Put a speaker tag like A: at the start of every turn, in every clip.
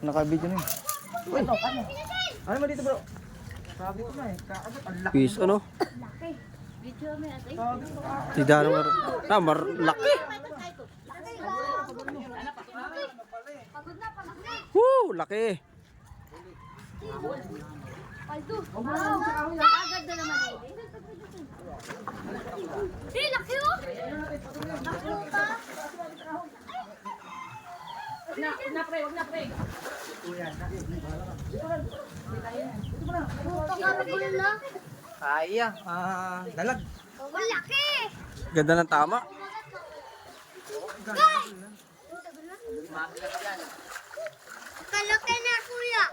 A: Naka-video na yun. Uy! Ano mo dito bro? Sabi ko na eh. Kaagad, ang laki.
B: Peace, ano? Tidak mar laki. Woo, laki.
C: Agad na naman eh. Eh, laki oh! Laki pa. Huwag na pre. Pakarabol na.
A: Kaya, dalag.
C: Ang laki!
B: Ganda ng tama.
C: Kalaki na kuya.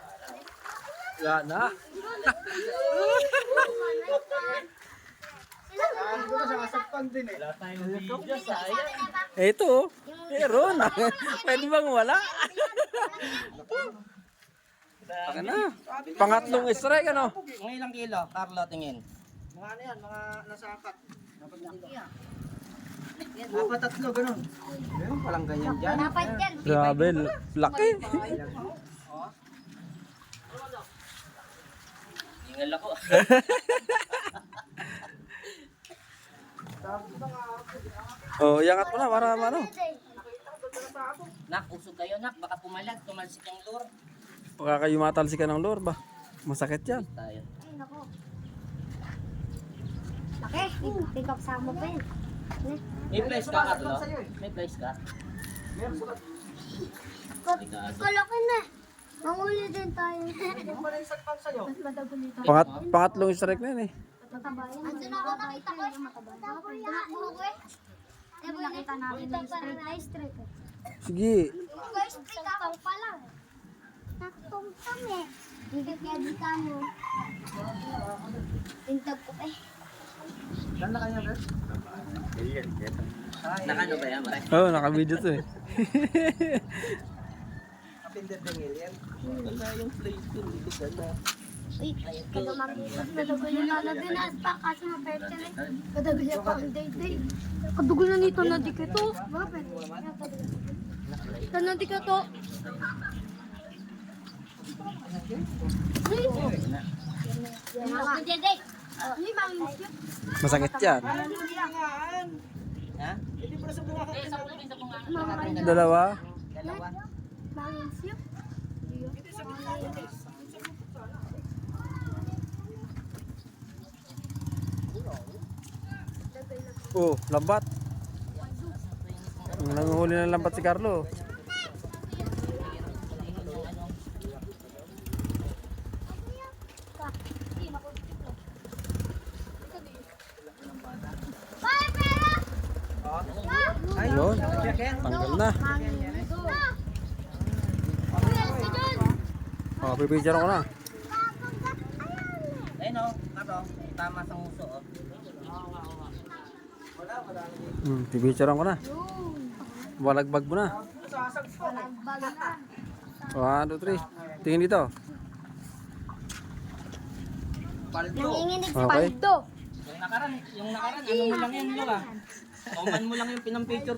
B: Yan na.
A: Sasaktan din eh.
B: Ito, meron. Pwede bang wala? Taka na. Pangatlong strike, ano?
D: Mga ilang kilo, Carlo, tingin.
A: Mga ano yan, mga nasakat. Dapat tatlo, ganun. Meron palang ganyan dyan.
C: Dapat yan.
B: Grabe, laki.
D: Ingal ako.
B: Oh, iangat mo na para ano.
D: Nak, usog kayo nak, baka pumalag, tumalsik ang lure.
B: Baka kayo matalsikan ng lure ba? Masakit yan.
D: Tayo.
C: Ay, nako. Laki. Pick up sa mo pa yun.
D: May place ka, Carlo? May place ka?
C: Kalaki na. Manguli din tayo.
A: Yung pala yung sakpan sa'yo.
B: Pangatlong strike na yun eh.
C: Matabayan. Andiyan ako nakita ko. Matabayan. Eh, nakita natin yung straight na straight.
B: Sige.
C: Guys, straight ako pa lang. Nakatungtang eh. Higit nga di ka mo. Tintag ko eh.
A: Saan na kanya, Bert?
D: Nakano ba yan?
B: Oh, naka-video to eh.
A: Kapindad ng alien.
D: Wala yung place ko, dito ka na.
C: Uy, kadagulyan na na din pa kasi ma-perte na. Kadagulyan pa ang day-day. Kadagulyan nito na di ka to. Bakit? Tanong di ka to.
B: Masakit yan.
D: Ha?
B: Dalawa.
D: Dalawa.
B: Oh, lambat. Nanguhuli ng lambat si Carlo. Ayun, tanggal na. Oh, pipicture ko na.
D: Ayun o, Carlo, tama sa nguso o.
B: Pipicture ko na. Balagbag mo na. 1, 2, 3. Tingin dito.
C: Nanginginig
B: sa Okay.
C: paldo.
D: Yung nakaraan, ano mo lang yan, Lola? Kauman mo lang yung pinampicture ko.